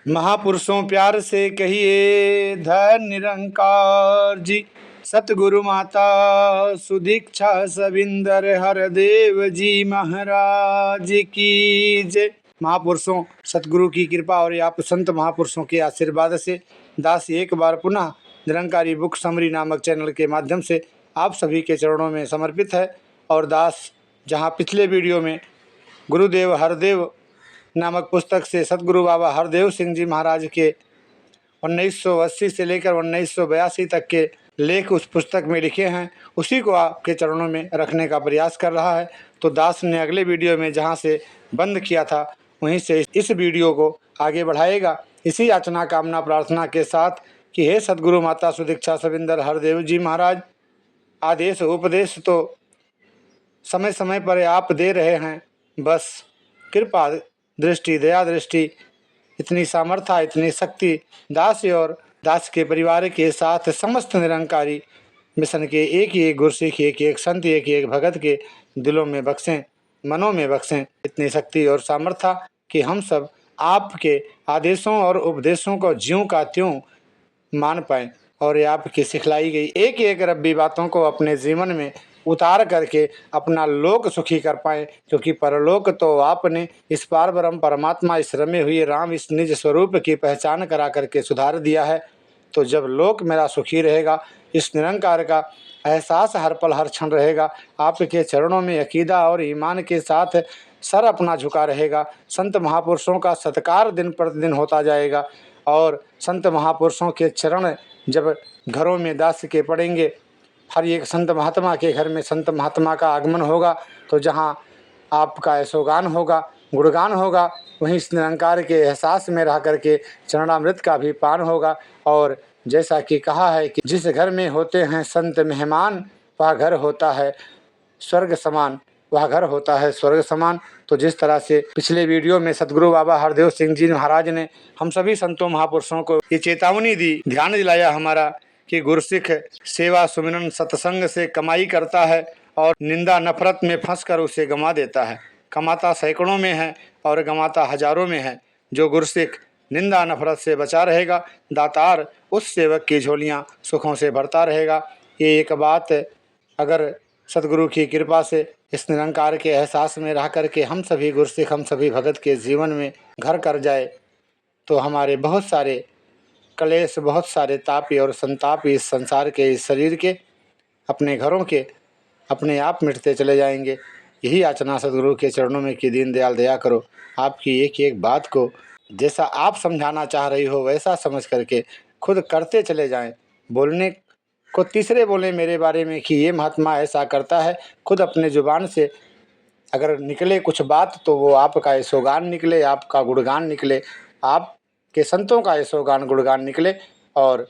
महापुरुषों प्यार से कहिए धन निरंकार जी। सतगुरु माता सुदीक्षा सविंदर हरदेव जी महाराज की जय। महापुरुषों सतगुरु की कृपा और आप संत महापुरुषों के आशीर्वाद से दास एक बार पुनः निरंकारी बुक समरी नामक चैनल के माध्यम से आप सभी के चरणों में समर्पित है। और दास जहां पिछले वीडियो में गुरुदेव हरदेव नामक पुस्तक से सतगुरु बाबा हरदेव सिंह जी महाराज के 1980 से लेकर 1982 तक के लेख उस पुस्तक में लिखे हैं, उसी को आपके चरणों में रखने का प्रयास कर रहा है। तो दास ने अगले वीडियो में जहां से बंद किया था वहीं से इस वीडियो को आगे बढ़ाएगा, इसी याचना कामना प्रार्थना के साथ कि हे सतगुरु माता सुदीक्षा सविंदर हरदेव जी महाराज, आदेश उपदेश तो समय समय पर आप दे रहे हैं, बस कृपा दृष्टि दया दृष्टि इतनी सामर्थ्य इतनी शक्ति दास और दास के परिवार के साथ समस्त निरंकारी मिशन के एक ही एक गुरसिख एक एक संत एक एक भगत के दिलों में बख्शें, मनों में बख्शें इतनी शक्ति और सामर्थ्य कि हम सब आपके आदेशों और उपदेशों को ज्यों का त्यों मान पाएं और आपकी सिखलाई गई एक एक रब्बी बातों को अपने जीवन में उतार करके अपना लोक सुखी कर पाएं, क्योंकि परलोक तो आपने इस पार ब्रह्म परमात्मा इस रमे हुए राम इस निज स्वरूप की पहचान करा करके सुधार दिया है। तो जब लोक मेरा सुखी रहेगा, इस निरंकार का एहसास हर पल हर क्षण रहेगा, आपके चरणों में अकीदा और ईमान के साथ सर अपना झुका रहेगा, संत महापुरुषों का सत्कार दिन प्रतिदिन होता जाएगा। और संत महापुरुषों के चरण जब घरों में दास के पड़ेंगे, हर एक संत महात्मा के घर में संत महात्मा का आगमन होगा, तो जहाँ आपका यशोगान होगा गुणगान होगा, वहीं इस निरंकार के एहसास में रह करके चरणामृत का भी पान होगा। और जैसा कि कहा है कि जिस घर में होते हैं संत मेहमान, वह घर होता है स्वर्ग समान, वह घर होता है स्वर्ग समान। तो जिस तरह से पिछले वीडियो में सतगुरु बाबा हरदेव सिंह जी महाराज ने हम सभी संतों महापुरुषों को ये चेतावनी दी, ध्यान दिलाया हमारा कि गुरसिख सेवा सुमिरन सत्संग से कमाई करता है और निंदा नफरत में फंसकर उसे गंवा देता है। कमाता सैकड़ों में है और गंवाता हजारों में है। जो गुरसिख निंदा नफरत से बचा रहेगा, दातार उस सेवक की झोलियां सुखों से भरता रहेगा। ये एक बात अगर सतगुरु की कृपा से इस निरंकार के एहसास में रह करके हम सभी गुरसिख हम सभी भगत के जीवन में घर कर जाए, तो हमारे बहुत सारे कलेश बहुत सारे तापी और संताप इस संसार के इस शरीर के अपने घरों के अपने आप मिटते चले जाएंगे। यही याचना सतगुरु के चरणों में कि दीन दयाल दया करो, आपकी एक एक बात को जैसा आप समझाना चाह रही हो वैसा समझ करके खुद करते चले जाएं। बोलने को तीसरे बोले मेरे बारे में कि ये महात्मा ऐसा करता है, खुद अपने जुबान से अगर निकले कुछ बात तो वो आपका यशोगान निकले, आपका गुणगान निकले, आपके संतों का यशोगान गुणगान निकले और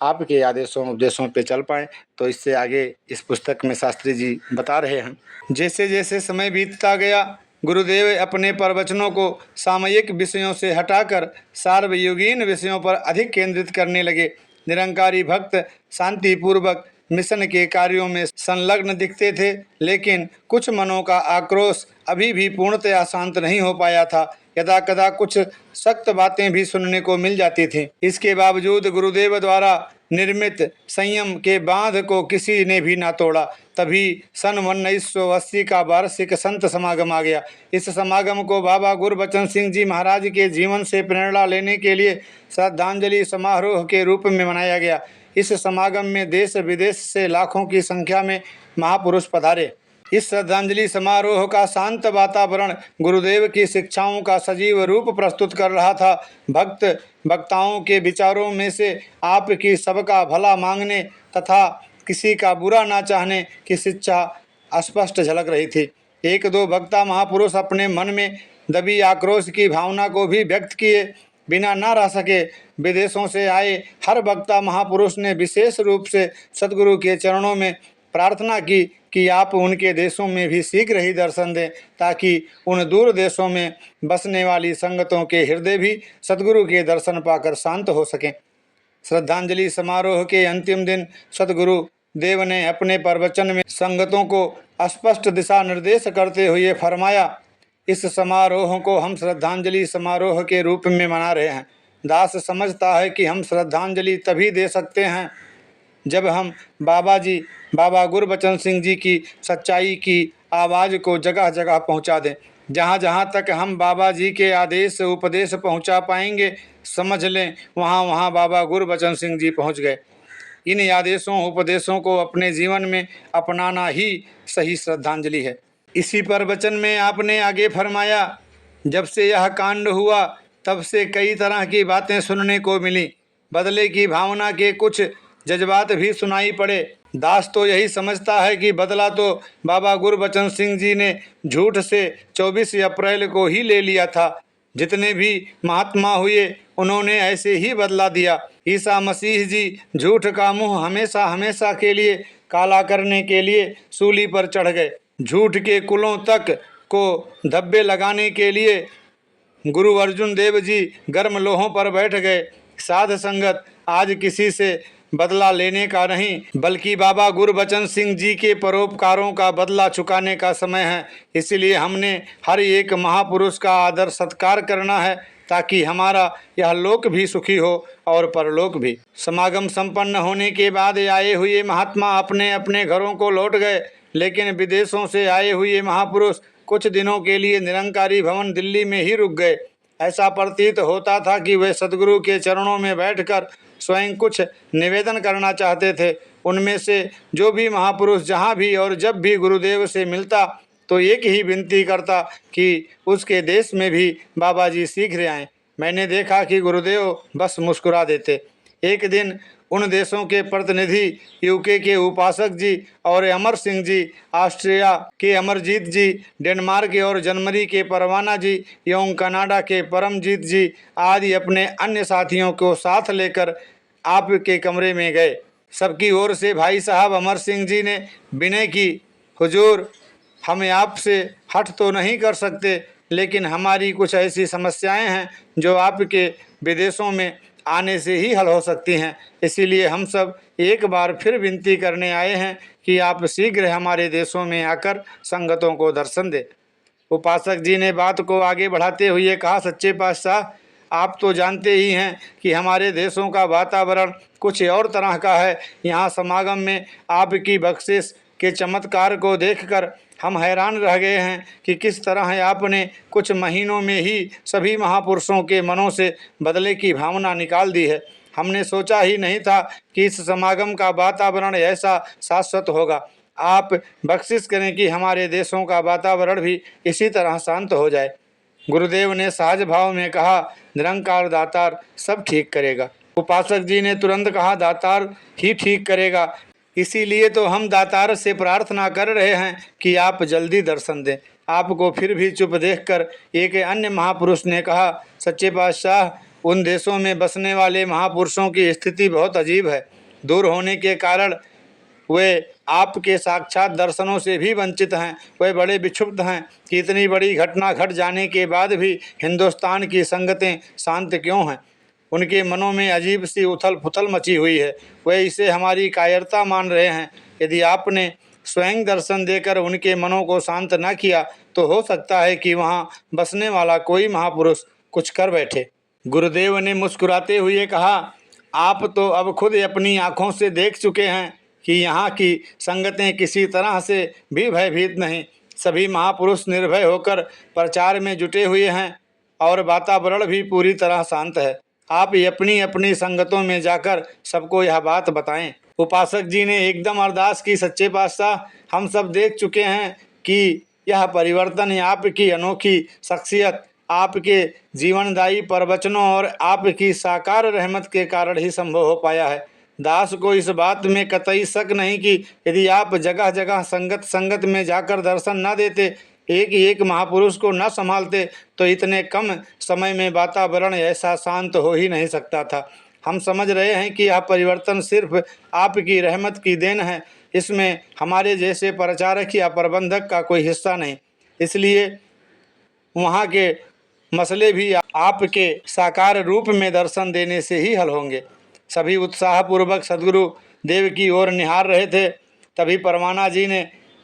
आपके आदेशों उपदेशों पे चल पाएँ। तो इससे आगे इस पुस्तक में शास्त्री जी बता रहे हैं, जैसे जैसे समय बीतता गया गुरुदेव अपने प्रवचनों को सामयिक विषयों से हटाकर सार्वयोगीन विषयों पर अधिक केंद्रित करने लगे। निरंकारी भक्त शांतिपूर्वक मिशन के कार्यों में संलग्न दिखते थे, लेकिन कुछ मनों का आक्रोश अभी भी पूर्णतया शांत नहीं हो पाया था। यदा कदा कुछ सख्त बातें भी सुनने को मिल जाती थीं। इसके बावजूद गुरुदेव द्वारा निर्मित संयम के बांध को किसी ने भी ना तोड़ा। तभी सन 1980 का वार्षिक संत समागम आ गया। इस समागम को बाबा गुरबचन सिंह जी महाराज के जीवन से प्रेरणा लेने के लिए श्रद्धांजलि समारोह के रूप में मनाया गया। इस समागम में देश विदेश से लाखों की संख्या में महापुरुष पधारे। इस श्रद्धांजलि समारोह का शांत वातावरण गुरुदेव की शिक्षाओं का सजीव रूप प्रस्तुत कर रहा था। भक्त वक्ताओं के विचारों में से आपकी सबका भला मांगने तथा किसी का बुरा ना चाहने की शिक्षा स्पष्ट झलक रही थी। एक दो वक्ता महापुरुष अपने मन में दबी आक्रोश की भावना को भी व्यक्त किए बिना ना रह सके। विदेशों से आए हर वक्ता महापुरुष ने विशेष रूप से सतगुरु के चरणों में प्रार्थना की कि आप उनके देशों में भी शीघ्र ही दर्शन दें, ताकि उन दूर देशों में बसने वाली संगतों के हृदय भी सतगुरु के दर्शन पाकर शांत हो सकें। श्रद्धांजलि समारोह के अंतिम दिन सतगुरु देव ने अपने प्रवचन में संगतों को स्पष्ट दिशा निर्देश करते हुए फरमाया, इस समारोह को हम श्रद्धांजलि समारोह के रूप में मना रहे हैं, दास समझता है कि हम श्रद्धांजलि तभी दे सकते हैं जब हम बाबा गुरबचन सिंह जी की सच्चाई की आवाज़ को जगह जगह पहुंचा दें। जहाँ जहाँ तक हम बाबा जी के आदेश उपदेश पहुंचा पाएंगे, समझ लें वहाँ वहाँ बाबा गुरबचन सिंह जी पहुंच गए। इन आदेशों उपदेशों को अपने जीवन में अपनाना ही सही श्रद्धांजलि है। इसी पर वचन में आपने आगे फरमाया, जब से यह कांड हुआ तब से कई तरह की बातें सुनने को मिली। बदले की भावना के कुछ जज्बात भी सुनाई पड़े। दास तो यही समझता है कि बदला तो बाबा गुरबचन सिंह जी ने झूठ से 24 अप्रैल को ही ले लिया था। जितने भी महात्मा हुए उन्होंने ऐसे ही बदला दिया। ईसा मसीह जी झूठ का मुंह हमेशा हमेशा के लिए काला करने के लिए सूली पर चढ़ गए। झूठ के कुलों तक को धब्बे लगाने के लिए गुरु अर्जुन देव जी गर्म लोहों पर बैठ गए। साध संगत आज किसी से बदला लेने का नहीं, बल्कि बाबा गुरबचन सिंह जी के परोपकारों का बदला चुकाने का समय है। इसलिए हमने हर एक महापुरुष का आदर सत्कार करना है, ताकि हमारा यह लोक भी सुखी हो और परलोक भी। समागम संपन्न होने के बाद आए हुए महात्मा अपने अपने घरों को लौट गए, लेकिन विदेशों से आए हुए महापुरुष कुछ दिनों के लिए निरंकारी भवन दिल्ली में ही रुक गए। ऐसा प्रतीत होता था कि वे सदगुरु के चरणों में बैठकर स्वयं कुछ निवेदन करना चाहते थे। उनमें से जो भी महापुरुष जहाँ भी और जब भी गुरुदेव से मिलता तो एक ही विनती करता कि उसके देश में भी बाबा जी शीघ्र आएँ। मैंने देखा कि गुरुदेव बस मुस्कुरा देते। एक दिन उन देशों के प्रतिनिधि यूके के उपासक जी और अमर सिंह जी, ऑस्ट्रिया के अमरजीत जी, डेनमार्क और जनवरी के परवाना जी एवं कनाडा के परमजीत जी आदि अपने अन्य साथियों को साथ लेकर आपके कमरे में गए। सबकी ओर से भाई साहब अमर सिंह जी ने विनय की, हुजूर हम आपसे हट तो नहीं कर सकते, लेकिन हमारी कुछ ऐसी समस्याएं हैं जो आपके विदेशों में आने से ही हल हो सकती हैं। इसीलिए हम सब एक बार फिर विनती करने आए हैं कि आप शीघ्र हमारे देशों में आकर संगतों को दर्शन दें। उपासक जी ने बात को आगे बढ़ाते हुए कहा, सच्चे पातशाह आप तो जानते ही हैं कि हमारे देशों का वातावरण कुछ और तरह का है। यहाँ समागम में आपकी बख्शिश के चमत्कार को देखकर हम हैरान रह गए हैं कि किस तरह आपने कुछ महीनों में ही सभी महापुरुषों के मनों से बदले की भावना निकाल दी है। हमने सोचा ही नहीं था कि इस समागम का वातावरण ऐसा शाश्वत होगा। आप बख्शिश करें कि हमारे देशों का वातावरण भी इसी तरह शांत हो जाए। गुरुदेव ने सहज भाव में कहा, निरंकार दातार सब ठीक करेगा। उपासक जी ने तुरंत कहा, दातार ही ठीक करेगा, इसीलिए तो हम दातार से प्रार्थना कर रहे हैं कि आप जल्दी दर्शन दें। आपको फिर भी चुप देखकर एक अन्य महापुरुष ने कहा, सच्चे पातशाह उन देशों में बसने वाले महापुरुषों की स्थिति बहुत अजीब है। दूर होने के कारण वे आपके साक्षात दर्शनों से भी वंचित हैं। वे बड़े विक्षुब्ध हैं कि इतनी बड़ी घटना घट जाने के बाद भी हिंदुस्तान की संगतें शांत क्यों हैं। उनके मनों में अजीब सी उथल पुथल मची हुई है। वे इसे हमारी कायरता मान रहे हैं। यदि आपने स्वयं दर्शन देकर उनके मनों को शांत न किया तो हो सकता है कि वहाँ बसने वाला कोई महापुरुष कुछ कर बैठे। गुरुदेव ने मुस्कुराते हुए कहा, आप तो अब खुद अपनी आँखों से देख चुके हैं कि यहाँ की संगतें किसी तरह से भी भयभीत नहीं। सभी महापुरुष निर्भय होकर प्रचार में जुटे हुए हैं और वातावरण भी पूरी तरह शांत है। आप अपनी अपनी संगतों में जाकर सबको यह बात बताएं। उपासक जी ने एकदम अरदास की, सच्चे पातशाह हम सब देख चुके हैं कि यह परिवर्तन आपकी अनोखी शख्सियत, आपके जीवनदायी प्रवचनों और आपकी साकार रहमत के कारण ही संभव हो पाया है। दास को इस बात में कतई शक नहीं कि यदि आप जगह जगह संगत में जाकर दर्शन न देते, एक महापुरुष को न संभालते तो इतने कम समय में वातावरण ऐसा शांत हो ही नहीं सकता था। हम समझ रहे हैं कि यह परिवर्तन सिर्फ आपकी रहमत की देन है। इसमें हमारे जैसे प्रचारक या प्रबंधक का कोई हिस्सा नहीं। इसलिए वहाँ के मसले भी आपके साकार रूप में दर्शन देने से ही हल होंगे। सभी उत्साहपूर्वक सद्गुरु देव की ओर निहार रहे थे। तभी परवाना जी ने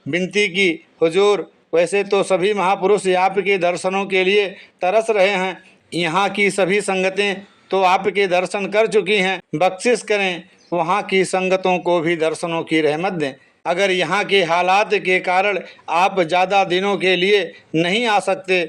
विनती की, हुजूर वैसे तो सभी महापुरुष आपके दर्शनों के लिए तरस रहे हैं। यहाँ की सभी संगतें तो आपके दर्शन कर चुकी हैं, बख्शिश करें वहाँ की संगतों को भी दर्शनों की रहमत दें। अगर यहाँ के हालात के कारण आप ज़्यादा दिनों के लिए नहीं आ सकते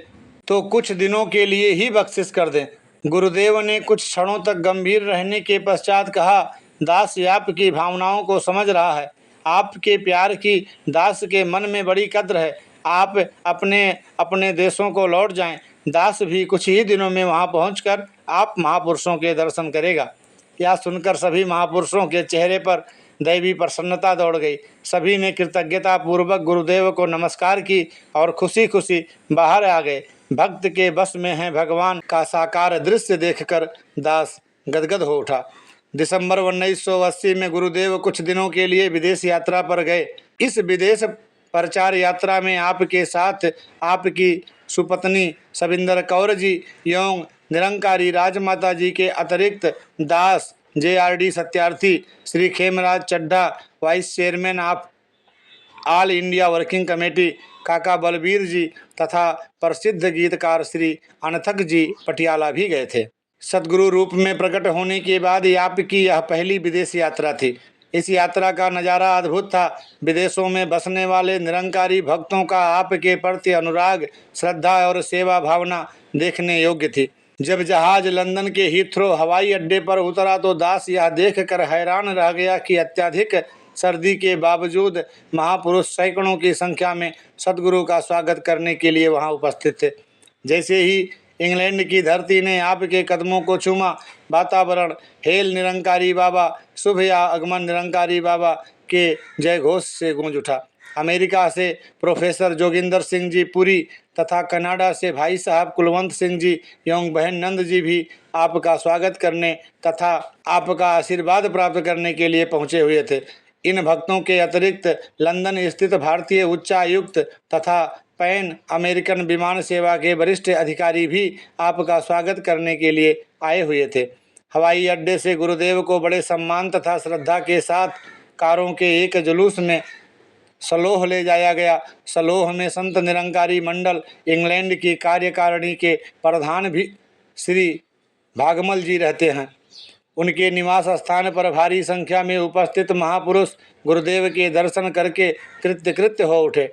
तो कुछ दिनों के लिए ही बख्शिश कर दें। गुरुदेव ने कुछ क्षणों तक गंभीर रहने के पश्चात कहा, दास आपकी भावनाओं को समझ रहा है, आपके प्यार की दास के मन में बड़ी कद्र है। आप अपने अपने देशों को लौट जाएं। दास भी कुछ ही दिनों में वहां पहुंचकर आप महापुरुषों के दर्शन करेगा। यह सुनकर सभी महापुरुषों के चेहरे पर दैवी प्रसन्नता दौड़ गई। सभी ने कृतज्ञता पूर्वक गुरुदेव को नमस्कार की और खुशी खुशी बाहर आ गए। भक्त के बस में है भगवान का साकार दृश्य देखकर दास गदगद हो उठा। दिसंबर 1980 में गुरुदेव कुछ दिनों के लिए विदेश यात्रा पर गए। इस विदेश प्रचार यात्रा में आपके साथ आपकी सुपत्नी सविंदर कौर जी एवं निरंकारी राजमाता जी के अतिरिक्त Das JRD Satyarthi, Shri Khemraj Chadha vice chairman of all India working committee Kaka Balbir जी तथा प्रसिद्ध गीतकार श्री अनथक जी पटियाला भी गए थे। सदगुरु रूप में प्रकट होने के बाद आपकी यह पहली विदेश यात्रा थी। इस यात्रा का नज़ारा अद्भुत था। विदेशों में बसने वाले निरंकारी भक्तों का आपके प्रति अनुराग, श्रद्धा और सेवा भावना देखने योग्य थी। जब जहाज लंदन के हीथ्रो हवाई अड्डे पर उतरा तो दास यह देखकर हैरान रह गया कि अत्यधिक सर्दी के बावजूद महापुरुष सैकड़ों की संख्या में सदगुरु का स्वागत करने के लिए वहां उपस्थित थे। जैसे ही इंग्लैंड की धरती ने आपके कदमों को चूमा, वातावरण हेल निरंकारी बाबा, शुभ या आगमन निरंकारी बाबा के जय घोष से गूंज उठा। अमेरिका से प्रोफेसर जोगिंदर सिंह जी पुरी तथा कनाडा से भाई साहब कुलवंत सिंह जी एवं बहन नंद जी भी आपका स्वागत करने तथा आपका आशीर्वाद प्राप्त करने के लिए पहुंचे हुए थे। इन भक्तों के अतिरिक्त लंदन स्थित भारतीय उच्चायुक्त तथा पैन अमेरिकन विमान सेवा के वरिष्ठ अधिकारी भी आपका स्वागत करने के लिए आए हुए थे। हवाई अड्डे से गुरुदेव को बड़े सम्मान तथा श्रद्धा के साथ कारों के एक जुलूस में सलोह ले जाया गया। सलोह में संत निरंकारी मंडल इंग्लैंड की कार्यकारिणी के प्रधान भी श्री भागमल जी रहते हैं। उनके निवास स्थान पर भारी संख्या में उपस्थित महापुरुष गुरुदेव के दर्शन करके कृत्य हो उठे।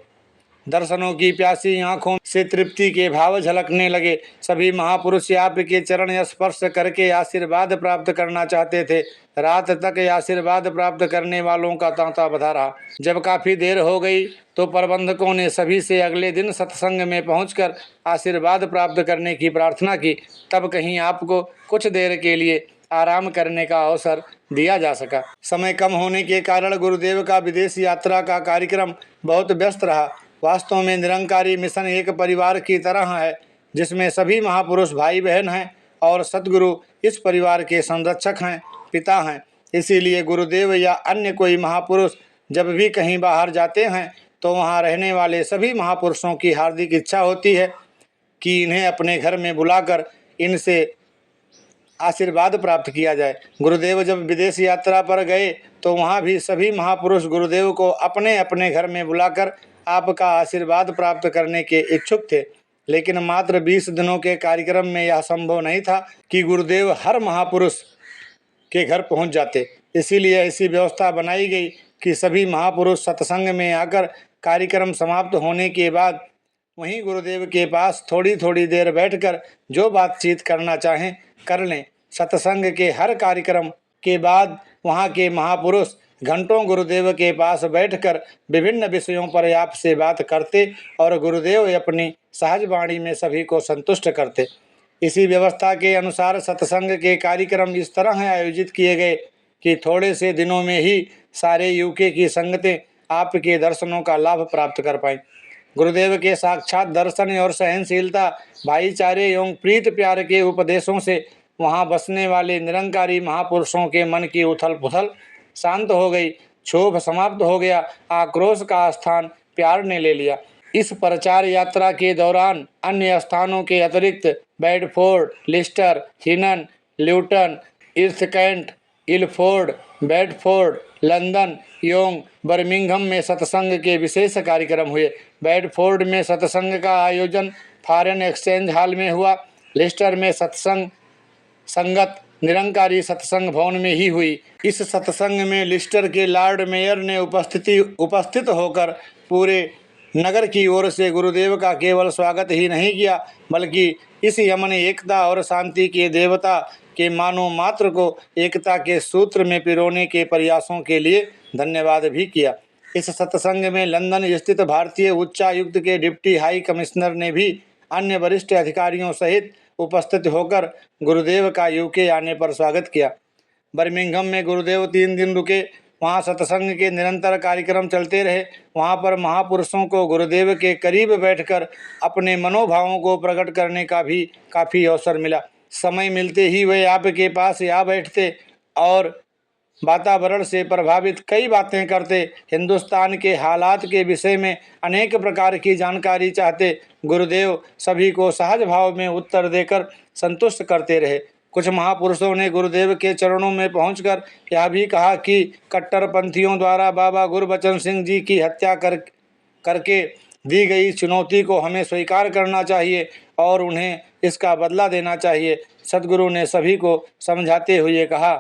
दर्शनों की प्यासी आंखों से तृप्ति के भाव झलकने लगे। सभी महापुरुष आपके चरण स्पर्श करके आशीर्वाद प्राप्त करना चाहते थे। रात तक आशीर्वाद प्राप्त करने वालों का तांता बधा रहा। जब काफ़ी देर हो गई तो प्रबंधकों ने सभी से अगले दिन सत्संग में पहुंचकर आशीर्वाद प्राप्त करने की प्रार्थना की। तब कहीं आपको कुछ देर के लिए आराम करने का अवसर दिया जा सका। समय कम होने के कारण गुरुदेव का विदेश यात्रा का कार्यक्रम बहुत व्यस्त रहा। वास्तव में निरंकारी मिशन एक परिवार की तरह है जिसमें सभी महापुरुष भाई बहन हैं और सद्गुरु इस परिवार के संरक्षक हैं, पिता हैं। इसीलिए गुरुदेव या अन्य कोई महापुरुष जब भी कहीं बाहर जाते हैं तो वहां रहने वाले सभी महापुरुषों की हार्दिक इच्छा होती है कि इन्हें अपने घर में बुलाकर इनसे आशीर्वाद प्राप्त किया जाए। गुरुदेव जब विदेश यात्रा पर गए तो वहाँ भी सभी महापुरुष गुरुदेव को अपने अपने घर में बुलाकर आपका आशीर्वाद प्राप्त करने के इच्छुक थे। लेकिन मात्र 20 दिनों के कार्यक्रम में यह संभव नहीं था कि गुरुदेव हर महापुरुष के घर पहुंच जाते। इसीलिए ऐसी व्यवस्था बनाई गई कि सभी महापुरुष सत्संग में आकर कार्यक्रम समाप्त होने के बाद वहीं गुरुदेव के पास थोड़ी थोड़ी देर बैठकर जो बातचीत करना चाहें कर लें। सत्संग के हर कार्यक्रम के बाद वहाँ के महापुरुष घंटों गुरुदेव के पास बैठकर विभिन्न विषयों पर आपसे बात करते और गुरुदेव अपनी सहज वाणी में सभी को संतुष्ट करते। इसी व्यवस्था के अनुसार सत्संग के कार्यक्रम इस तरह आयोजित किए गए कि थोड़े से दिनों में ही सारे यूके की संगतें आपके दर्शनों का लाभ प्राप्त कर पाएं। गुरुदेव के साक्षात दर्शन और सहनशीलता, भाईचारे एवं प्रीत प्यार के उपदेशों से वहाँ बसने वाले निरंकारी महापुरुषों के मन की उथल पुथल शांत हो गई। क्षोभ समाप्त हो गया। आक्रोश का स्थान प्यार ने ले लिया। इस प्रचार यात्रा के दौरान अन्य स्थानों के अतिरिक्त बेडफोर्ड, लिस्टर, हिनन, ल्यूटन, इर्थकैंट, इलफोर्ड, बेडफोर्ड, लंदन एवं बर्मिंघम में सत्संग के विशेष कार्यक्रम हुए। बेडफोर्ड में सत्संग का आयोजन फॉरेन एक्सचेंज हॉल में हुआ। लिस्टर में सत्संग संगत निरंकारी सत्संग भवन में ही हुई। इस सत्संग में लिस्टर के लॉर्ड मेयर ने उपस्थित होकर पूरे नगर की ओर से गुरुदेव का केवल स्वागत ही नहीं किया, बल्कि इस यमन एकता और शांति के देवता के मानव मात्र को एकता के सूत्र में पिरोने के प्रयासों के लिए धन्यवाद भी किया। इस सत्संग में लंदन स्थित भारतीय उच्चायुक्त के डिप्टी हाई कमिश्नर ने भी अन्य वरिष्ठ अधिकारियों सहित उपस्थित होकर गुरुदेव का यूके आने पर स्वागत किया। बर्मिंघम में गुरुदेव 3 दिन रुके। वहाँ सत्संग के निरंतर कार्यक्रम चलते रहे। वहाँ पर महापुरुषों को गुरुदेव के करीब बैठकर अपने मनोभावों को प्रकट करने का भी काफ़ी अवसर मिला। समय मिलते ही वे आपके पास आ बैठते और वातावरण से प्रभावित कई बातें करते। हिंदुस्तान के हालात के विषय में अनेक प्रकार की जानकारी चाहते। गुरुदेव सभी को सहज भाव में उत्तर देकर संतुष्ट करते रहे। कुछ महापुरुषों ने गुरुदेव के चरणों में पहुंचकर यह भी कहा कि कट्टरपंथियों द्वारा बाबा गुरबचन सिंह जी की हत्या करके दी गई चुनौती को हमें स्वीकार करना चाहिए और उन्हें इसका बदला देना चाहिए। सद्गुरु ने सभी को समझाते हुए कहा,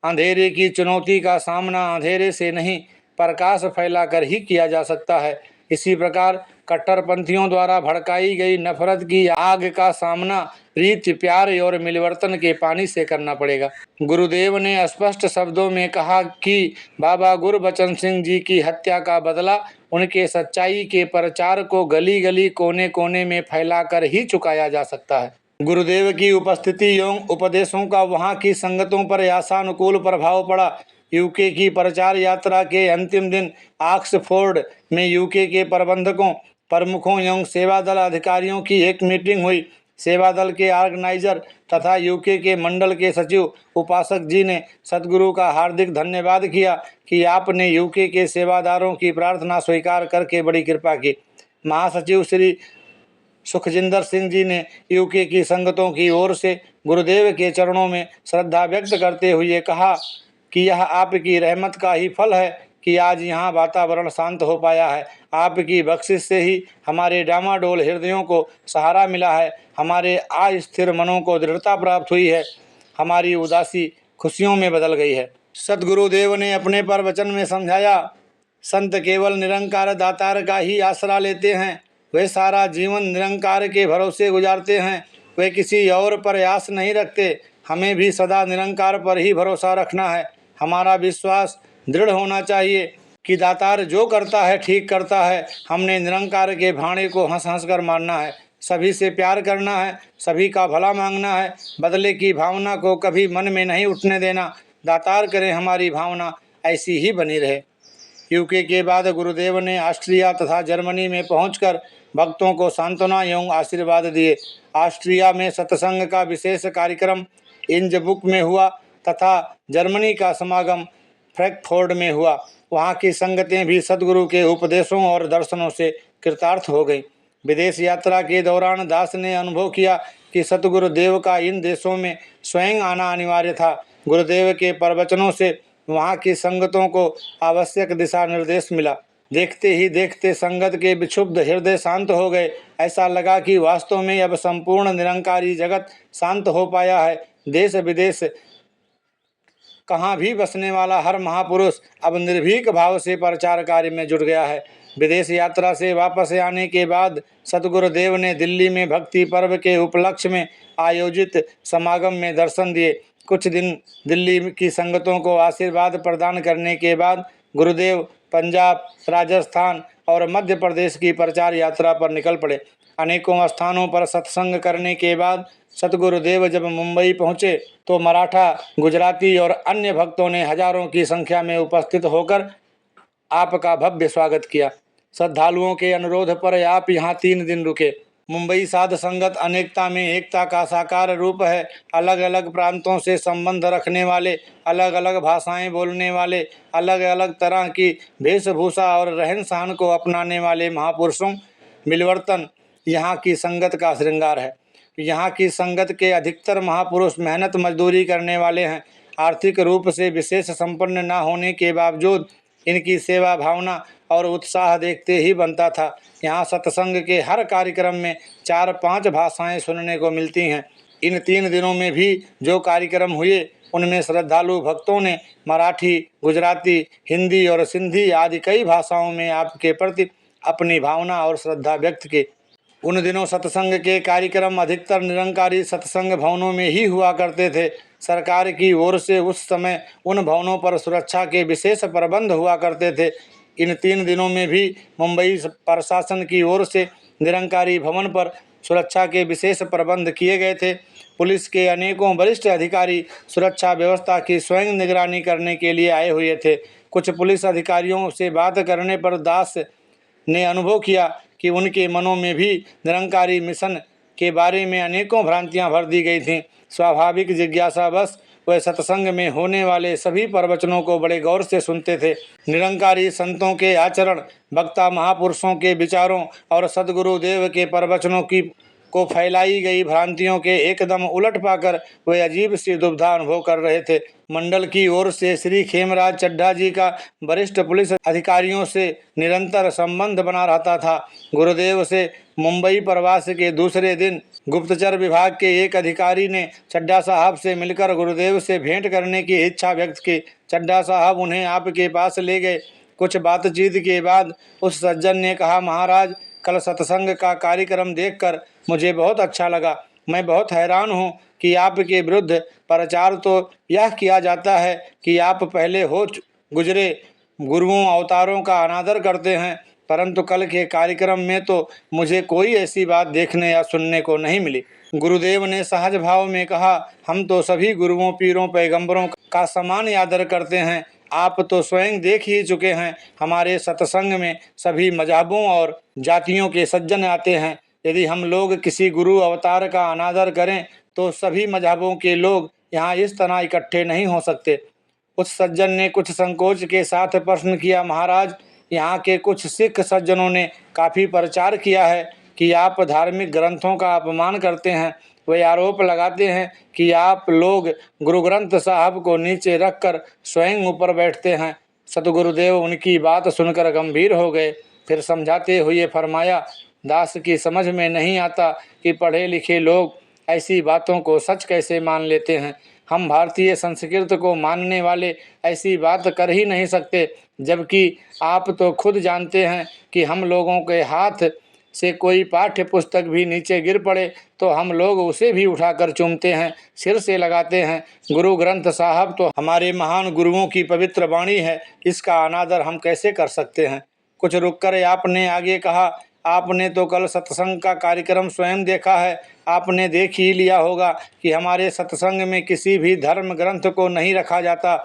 अंधेरे की चुनौती का सामना अंधेरे से नहीं, प्रकाश फैलाकर ही किया जा सकता है। इसी प्रकार कट्टरपंथियों द्वारा भड़काई गई नफरत की आग का सामना प्रीति, प्यार और मिलवर्तन के पानी से करना पड़ेगा। गुरुदेव ने स्पष्ट शब्दों में कहा कि बाबा गुरबचन सिंह जी की हत्या का बदला उनके सच्चाई के प्रचार को गली गली कोने कोने में फैलाकर ही चुकाया जा सकता है। गुरुदेव की उपस्थिति एवं उपदेशों का वहाँ की संगतों पर आशानुकूल प्रभाव पड़ा। यूके की प्रचार यात्रा के अंतिम दिन ऑक्सफोर्ड में यूके के प्रबंधकों, प्रमुखों एवं सेवा दल अधिकारियों की एक मीटिंग हुई। सेवा दल के ऑर्गेनाइजर तथा यूके के मंडल के सचिव उपासक जी ने सद्गुरु का हार्दिक धन्यवाद किया कि आपने यूके के सेवादारों की प्रार्थना स्वीकार करके बड़ी कृपा की। महासचिव श्री सुखजिंदर सिंह जी ने यूके की संगतों की ओर से गुरुदेव के चरणों में श्रद्धा व्यक्त करते हुए कहा कि यह आपकी रहमत का ही फल है कि आज यहाँ वातावरण शांत हो पाया है। आपकी बख्शिश से ही हमारे डामाडोल हृदयों को सहारा मिला है, हमारे अस्थिर मनों को दृढ़ता प्राप्त हुई है, हमारी उदासी खुशियों में बदल गई है। सद्गुरुदेव ने अपने प्रवचन में समझाया, संत केवल निरंकार दातार का ही आसरा लेते हैं। वे सारा जीवन निरंकार के भरोसे गुजारते हैं। वे किसी और पर आस नहीं रखते। हमें भी सदा निरंकार पर ही भरोसा रखना है। हमारा विश्वास दृढ़ होना चाहिए कि दातार जो करता है ठीक करता है। हमने निरंकार के भाणे को हंस हंस कर मारना है, सभी से प्यार करना है, सभी का भला मांगना है, बदले की भावना को कभी मन में नहीं उठने देना। दातार करे हमारी भावना ऐसी ही बनी रहे। यूके के बाद गुरुदेव ने ऑस्ट्रिया तथा जर्मनी में पहुंचकर भक्तों को सांत्वना एवं आशीर्वाद दिए। ऑस्ट्रिया में सत्संग का विशेष कार्यक्रम इंजबुक में हुआ तथा जर्मनी का समागम फ्रैंकफर्ट में हुआ। वहाँ की संगतें भी सद्गुरु के उपदेशों और दर्शनों से कृतार्थ हो गई। विदेश यात्रा के दौरान दास ने अनुभव किया कि सतगुरुदेव का इन देशों में स्वयं आना अनिवार्य था। गुरुदेव के प्रवचनों से वहाँ की संगतों को आवश्यक दिशा निर्देश मिला। देखते ही देखते संगत के विक्षुब्ध हृदय शांत हो गए। ऐसा लगा कि वास्तव में अब संपूर्ण निरंकारी जगत शांत हो पाया है। देश विदेश कहाँ भी बसने वाला हर महापुरुष अब निर्भीक भाव से प्रचार कार्य में जुट गया है। विदेश यात्रा से वापस आने के बाद सतगुरुदेव ने दिल्ली में भक्ति पर्व के उपलक्ष्य में आयोजित समागम में दर्शन दिए। कुछ दिन दिल्ली की संगतों को आशीर्वाद प्रदान करने के बाद गुरुदेव पंजाब, राजस्थान और मध्य प्रदेश की प्रचार यात्रा पर निकल पड़े। अनेकों स्थानों पर सत्संग करने के बाद सतगुरुदेव जब मुंबई पहुँचे तो मराठा, गुजराती और अन्य भक्तों ने हजारों की संख्या में उपस्थित होकर आपका भव्य स्वागत किया। श्रद्धालुओं के अनुरोध पर आप यहाँ 3 दिन रुके। मुंबई साध संगत अनेकता में एकता का साकार रूप है। अलग अलग प्रांतों से संबंध रखने वाले, अलग अलग भाषाएं बोलने वाले, अलग अलग तरह की वेशभूषा और रहन सहन को अपनाने वाले महापुरुषों मिलवर्तन यहाँ की संगत का श्रृंगार है। यहाँ की संगत के अधिकतर महापुरुष मेहनत मजदूरी करने वाले हैं। आर्थिक रूप से विशेष संपन्न न होने के बावजूद इनकी सेवा भावना और उत्साह देखते ही बनता था। यहाँ सत्संग के हर कार्यक्रम में 4-5 भाषाएं सुनने को मिलती हैं। इन 3 दिनों में भी जो कार्यक्रम हुए उनमें श्रद्धालु भक्तों ने मराठी, गुजराती, हिंदी और सिंधी आदि कई भाषाओं में आपके प्रति अपनी भावना और श्रद्धा व्यक्त की। उन दिनों सत्संग के कार्यक्रम अधिकतर निरंकारी सत्संग भवनों में ही हुआ करते थे। सरकार की ओर से उस समय उन भवनों पर सुरक्षा के विशेष प्रबंध हुआ करते थे। इन 3 दिनों में भी मुंबई प्रशासन की ओर से निरंकारी भवन पर सुरक्षा के विशेष प्रबंध किए गए थे। पुलिस के अनेकों वरिष्ठ अधिकारी सुरक्षा व्यवस्था की स्वयं निगरानी करने के लिए आए हुए थे। कुछ पुलिस अधिकारियों से बात करने पर दास ने अनुभव किया कि उनके मनों में भी निरंकारी मिशन के बारे में अनेकों भ्रांतियां भर दी गई थीं। स्वाभाविक जिज्ञासावश वह सत्संग में होने वाले सभी प्रवचनों को बड़े गौर से सुनते थे। निरंकारी संतों के आचरण, वक्ता महापुरुषों के विचारों और सद्गुरुदेव के प्रवचनों को फैलाई गई भ्रांतियों के एकदम उलट पाकर वे अजीब सी दुविधा अनुभव कर रहे थे। मंडल की ओर से श्री खेमराज चड्ढा जी का वरिष्ठ पुलिस अधिकारियों से निरंतर संबंध बना रहता था। गुरुदेव से मुंबई प्रवास के दूसरे दिन गुप्तचर विभाग के एक अधिकारी ने चड्ढा साहब से मिलकर गुरुदेव से भेंट करने की इच्छा व्यक्त की। चड्ढा साहब उन्हें आपके पास ले गए। कुछ बातचीत के बाद उस सज्जन ने कहा, महाराज, कल सत्संग का कार्यक्रम देखकर मुझे बहुत अच्छा लगा। मैं बहुत हैरान हूँ कि आपके विरुद्ध प्रचार तो यह किया जाता है कि आप पहले हो गुजरे गुरुओं अवतारों का अनादर करते हैं, परंतु कल के कार्यक्रम में तो मुझे कोई ऐसी बात देखने या सुनने को नहीं मिली। गुरुदेव ने सहज भाव में कहा, हम तो सभी गुरुओं, पीरों, पैगंबरों का समान आदर करते हैं। आप तो स्वयं देख ही चुके हैं, हमारे सत्संग में सभी मजहबों और जातियों के सज्जन आते हैं। यदि हम लोग किसी गुरु अवतार का अनादर करें तो सभी मजहबों के लोग यहाँ इस तरह इकट्ठे नहीं हो सकते। उस सज्जन ने कुछ संकोच के साथ प्रश्न किया, महाराज, यहाँ के कुछ सिख सज्जनों ने काफ़ी प्रचार किया है कि आप धार्मिक ग्रंथों का अपमान करते हैं। वे आरोप लगाते हैं कि आप लोग गुरु ग्रंथ साहब को नीचे रखकर स्वयं ऊपर बैठते हैं। सतगुरुदेव उनकी बात सुनकर गंभीर हो गए। फिर समझाते हुए फरमाया, दास की समझ में नहीं आता कि पढ़े लिखे लोग ऐसी बातों को सच कैसे मान लेते हैं। हम भारतीय संस्कृति को मानने वाले ऐसी बात कर ही नहीं सकते, जबकि आप तो खुद जानते हैं कि हम लोगों के हाथ से कोई पाठ्य पुस्तक भी नीचे गिर पड़े तो हम लोग उसे भी उठाकर चूमते हैं, सिर से लगाते हैं। गुरु ग्रंथ साहब तो हमारे महान गुरुओं की पवित्र वाणी है, इसका अनादर हम कैसे कर सकते हैं। कुछ रुककर आपने आगे कहा, आपने तो कल सत्संग का कार्यक्रम स्वयं देखा है। आपने देख ही लिया होगा कि हमारे सत्संग में किसी भी धर्म ग्रंथ को नहीं रखा जाता।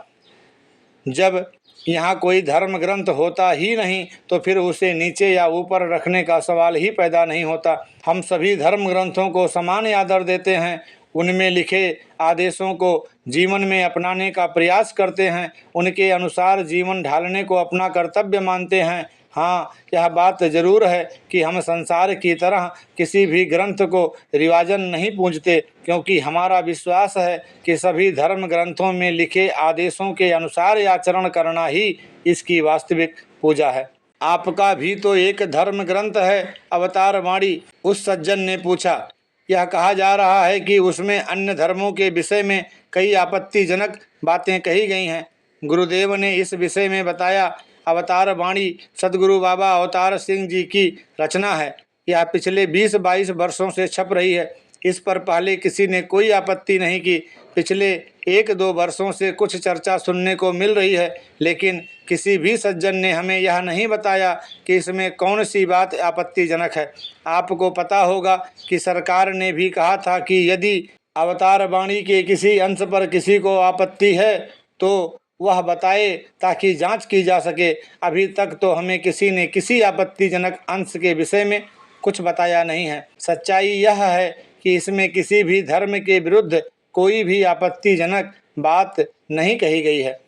जब यहाँ कोई धर्म ग्रंथ होता ही नहीं तो फिर उसे नीचे या ऊपर रखने का सवाल ही पैदा नहीं होता। हम सभी धर्म ग्रंथों को समान आदर देते हैं, उनमें लिखे आदेशों को जीवन में अपनाने का प्रयास करते हैं, उनके अनुसार जीवन ढालने को अपना कर्तव्य मानते हैं। हाँ, यह बात ज़रूर है कि हम संसार की तरह किसी भी ग्रंथ को रिवाजन नहीं पूजते, क्योंकि हमारा विश्वास है कि सभी धर्म ग्रंथों में लिखे आदेशों के अनुसार आचरण करना ही इसकी वास्तविक पूजा है। आपका भी तो एक धर्म ग्रंथ है, अवतार वाणी, उस सज्जन ने पूछा। यह कहा जा रहा है कि उसमें अन्य धर्मों के विषय में कई आपत्तिजनक बातें कही गई हैं। गुरुदेव ने इस विषय में बताया, अवतार वाणी सदगुरु बाबा अवतार सिंह जी की रचना है। यह पिछले 20-22 वर्षों से छप रही है। इस पर पहले किसी ने कोई आपत्ति नहीं की। पिछले 1-2 वर्षों से कुछ चर्चा सुनने को मिल रही है, लेकिन किसी भी सज्जन ने हमें यह नहीं बताया कि इसमें कौन सी बात आपत्तिजनक है। आपको पता होगा कि सरकार ने भी कहा था कि यदि अवतार वाणी के किसी अंश पर किसी को आपत्ति है तो वह बताए ताकि जांच की जा सके। अभी तक तो हमें किसी ने किसी आपत्तिजनक अंश के विषय में कुछ बताया नहीं है। सच्चाई यह है कि इसमें किसी भी धर्म के विरुद्ध कोई भी आपत्तिजनक बात नहीं कही गई है।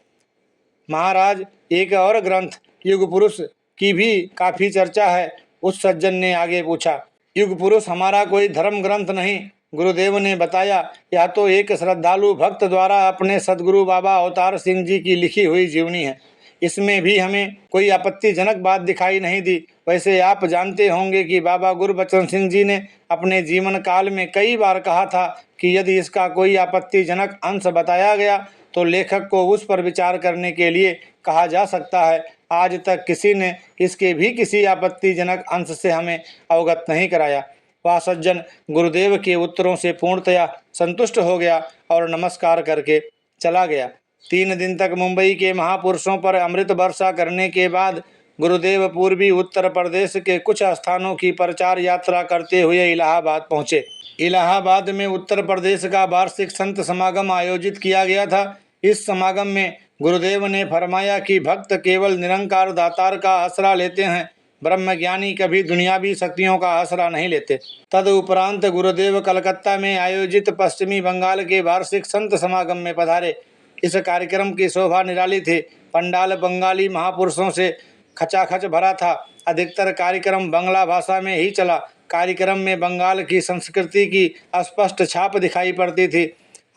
महाराज, एक और ग्रंथ युग पुरुष की भी काफ़ी चर्चा है, उस सज्जन ने आगे पूछा। युग पुरुष हमारा कोई धर्म ग्रंथ नहीं, गुरुदेव ने बताया। यह तो एक श्रद्धालु भक्त द्वारा अपने सदगुरु बाबा अवतार सिंह जी की लिखी हुई जीवनी है। इसमें भी हमें कोई आपत्तिजनक बात दिखाई नहीं दी। वैसे आप जानते होंगे कि बाबा गुरबचन सिंह जी ने अपने जीवन काल में कई बार कहा था कि यदि इसका कोई आपत्तिजनक अंश बताया गया तो लेखक को उस पर विचार करने के लिए कहा जा सकता है। आज तक किसी ने इसके भी किसी आपत्तिजनक अंश से हमें अवगत नहीं कराया। वह सज्जन गुरुदेव के उत्तरों से पूर्णतया संतुष्ट हो गया और नमस्कार करके चला गया। 3 दिन तक मुंबई के महापुरुषों पर अमृत वर्षा करने के बाद गुरुदेव पूर्वी उत्तर प्रदेश के कुछ स्थानों की प्रचार यात्रा करते हुए इलाहाबाद पहुँचे। इलाहाबाद में उत्तर प्रदेश का वार्षिक संत समागम आयोजित किया गया था। इस समागम में गुरुदेव ने फरमाया कि भक्त केवल निरंकार दातार का आसरा लेते हैं, ब्रह्मज्ञानी कभी दुनियावी शक्तियों का आसरा नहीं लेते। तदुपरांत गुरुदेव कलकत्ता में आयोजित पश्चिमी बंगाल के वार्षिक संत समागम में पधारे। इस कार्यक्रम की शोभा निराली थी। पंडाल बंगाली महापुरुषों से खचाखच भरा था। अधिकतर कार्यक्रम बांग्ला भाषा में ही चला। कार्यक्रम में बंगाल की संस्कृति की स्पष्ट छाप दिखाई पड़ती थी।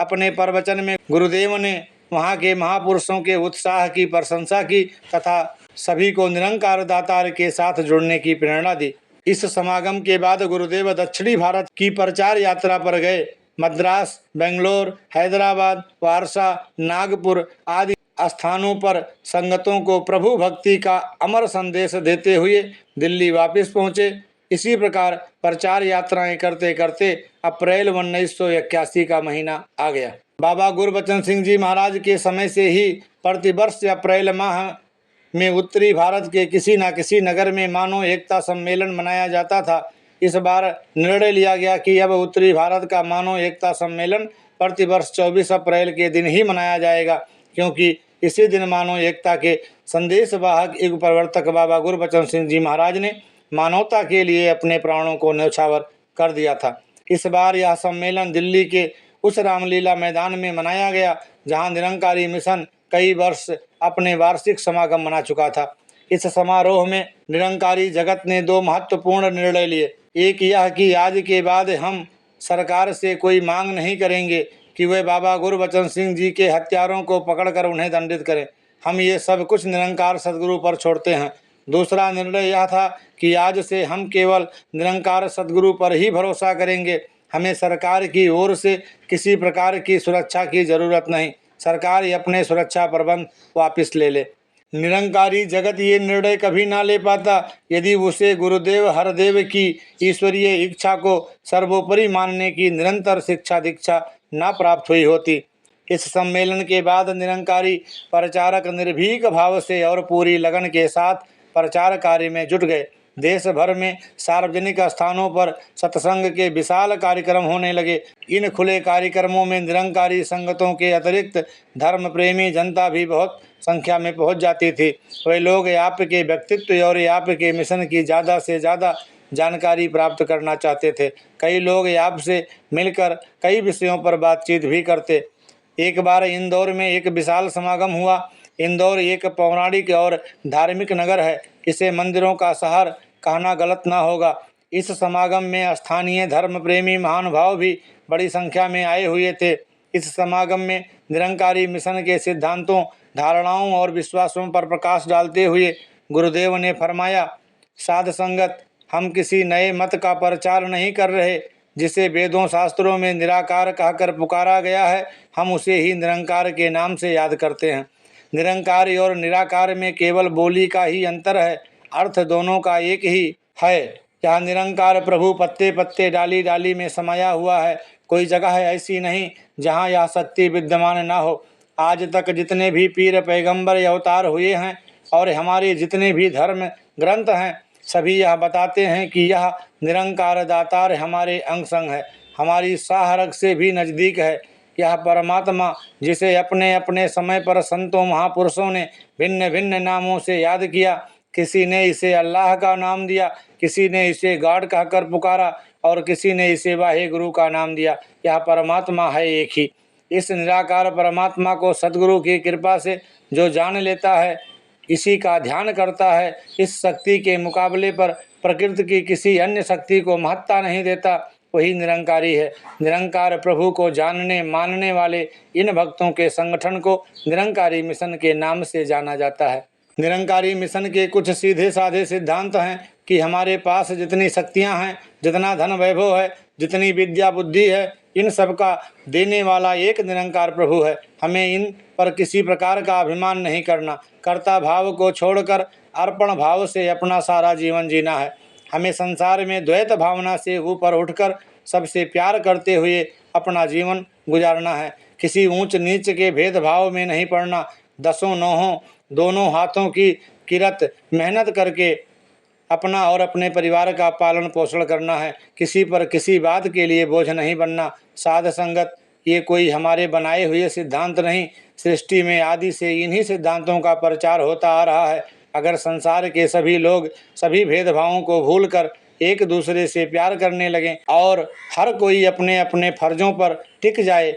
अपने प्रवचन में गुरुदेव ने वहाँ के महापुरुषों के उत्साह की प्रशंसा की तथा सभी को निरंकार दातार के साथ जुड़ने की प्रेरणा दी। इस समागम के बाद गुरुदेव दक्षिणी भारत की प्रचार यात्रा पर गए। मद्रास, बेंगलोर, हैदराबाद, वारसा, नागपुर आदि स्थानों पर संगतों को प्रभु भक्ति का अमर संदेश देते हुए दिल्ली वापस पहुँचे। इसी प्रकार प्रचार यात्राएं करते करते अप्रैल 1981 का महीना आ गया। बाबा गुरबचन सिंह जी महाराज के समय से ही प्रतिवर्ष अप्रैल माह में उत्तरी भारत के किसी न किसी नगर में मानव एकता सम्मेलन मनाया जाता था। इस बार निर्णय लिया गया कि अब उत्तरी भारत का मानव एकता सम्मेलन प्रतिवर्ष 24 अप्रैल के दिन ही मनाया जाएगा, क्योंकि इसी दिन मानव एकता के संदेशवाहक युग प्रवर्तक बाबा गुरबचन सिंह जी महाराज ने मानवता के लिए अपने प्राणों को न्यौछावर कर दिया था। इस बार यह सम्मेलन दिल्ली के उस रामलीला मैदान में मनाया गया जहां निरंकारी मिशन कई वर्ष अपने वार्षिक समागम मना चुका था। इस समारोह में निरंकारी जगत ने 2 महत्वपूर्ण निर्णय लिए। एक यह कि आज के बाद हम सरकार से कोई मांग नहीं करेंगे कि वे बाबा गुरबचन सिंह जी के हत्यारों को पकड़कर उन्हें दंडित करें। हम ये सब कुछ निरंकार सद्गुरु पर छोड़ते हैं। दूसरा निर्णय यह था कि आज से हम केवल निरंकार सद्गुरु पर ही भरोसा करेंगे। हमें सरकार की ओर से किसी प्रकार की सुरक्षा की जरूरत नहीं। सरकार ही अपने सुरक्षा प्रबंध वापस ले ले। निरंकारी जगत ये निर्णय कभी ना ले पाता यदि उसे गुरुदेव हरदेव की ईश्वरीय इच्छा को सर्वोपरि मानने की निरंतर शिक्षा दीक्षा ना प्राप्त हुई होती। इस सम्मेलन के बाद निरंकारी प्रचारक निर्भीक भाव से और पूरी लगन के साथ प्रचार कार्य में जुट गए। देश भर में सार्वजनिक स्थानों पर सत्संग के विशाल कार्यक्रम होने लगे। इन खुले कार्यक्रमों में निरंकारी संगतों के अतिरिक्त धर्म प्रेमी जनता भी बहुत संख्या में पहुंच जाती थी। वे लोग आपके व्यक्तित्व और आपके मिशन की ज़्यादा से ज़्यादा जानकारी प्राप्त करना चाहते थे। कई लोग आपसे मिलकर कई विषयों पर बातचीत भी करते। एक बार इंदौर में एक विशाल समागम हुआ। इंदौर एक पौराणिक और धार्मिक नगर है। इसे मंदिरों का शहर कहना गलत ना होगा। इस समागम में स्थानीय धर्म प्रेमी महानुभाव भी बड़ी संख्या में आए हुए थे। इस समागम में निरंकारी मिशन के सिद्धांतों, धारणाओं और विश्वासों पर प्रकाश डालते हुए गुरुदेव ने फरमाया, साध संगत, हम किसी नए मत का प्रचार नहीं कर रहे। जिसे वेदों शास्त्रों में निराकार कहकर पुकारा गया है, हम उसे ही निरंकार के नाम से याद करते हैं। निरंकार और निराकार में केवल बोली का ही अंतर है, अर्थ दोनों का एक ही है। यह निरंकार प्रभु पत्ते पत्ते डाली डाली में समाया हुआ है। कोई जगह ऐसी नहीं जहाँ यह शक्ति विद्यमान ना हो। आज तक जितने भी पीर पैगंबर अवतार हुए हैं और हमारे जितने भी धर्म ग्रंथ हैं, सभी यह बताते हैं कि यह निरंकार दातार हमारे अंग संग है, हमारी साहरग से भी नज़दीक है। यह परमात्मा जिसे अपने अपने समय पर संतों महापुरुषों ने भिन्न भिन्न नामों से याद किया, किसी ने इसे अल्लाह का नाम दिया, किसी ने इसे गॉड कहकर पुकारा और किसी ने इसे वाहेगुरु का नाम दिया। यह परमात्मा है एक ही। इस निराकार परमात्मा को सद्गुरु की कृपा से जो जान लेता है, इसी का ध्यान करता है, इस शक्ति के मुकाबले पर प्रकृति की किसी अन्य शक्ति को महत्ता नहीं देता, वही निरंकारी है। निरंकार प्रभु को जानने मानने वाले इन भक्तों के संगठन को निरंकारी मिशन के नाम से जाना जाता है। निरंकारी मिशन के कुछ सीधे साधे सिद्धांत हैं कि हमारे पास जितनी शक्तियां हैं, जितना धन वैभव है, जितनी विद्या बुद्धि है, इन सब का देने वाला एक निरंकार प्रभु है। हमें इन पर किसी प्रकार का अभिमान नहीं करना, कर्ता भाव को छोड़कर अर्पण भाव से अपना सारा जीवन जीना है। हमें संसार में द्वैत भावना से ऊपर उठकर सबसे प्यार करते हुए अपना जीवन गुजारना है। किसी ऊंच नीच के भेदभाव में नहीं पड़ना। दसों नौहों दोनों हाथों की किरत मेहनत करके अपना और अपने परिवार का पालन पोषण करना है। किसी पर किसी बात के लिए बोझ नहीं बनना। साध संगत ये कोई हमारे बनाए हुए सिद्धांत नहीं, सृष्टि में आदि से इन्हीं सिद्धांतों का प्रचार होता आ रहा है। अगर संसार के सभी लोग सभी भेदभावों को भूलकर एक दूसरे से प्यार करने लगें और हर कोई अपने अपने फर्जों पर टिक जाए,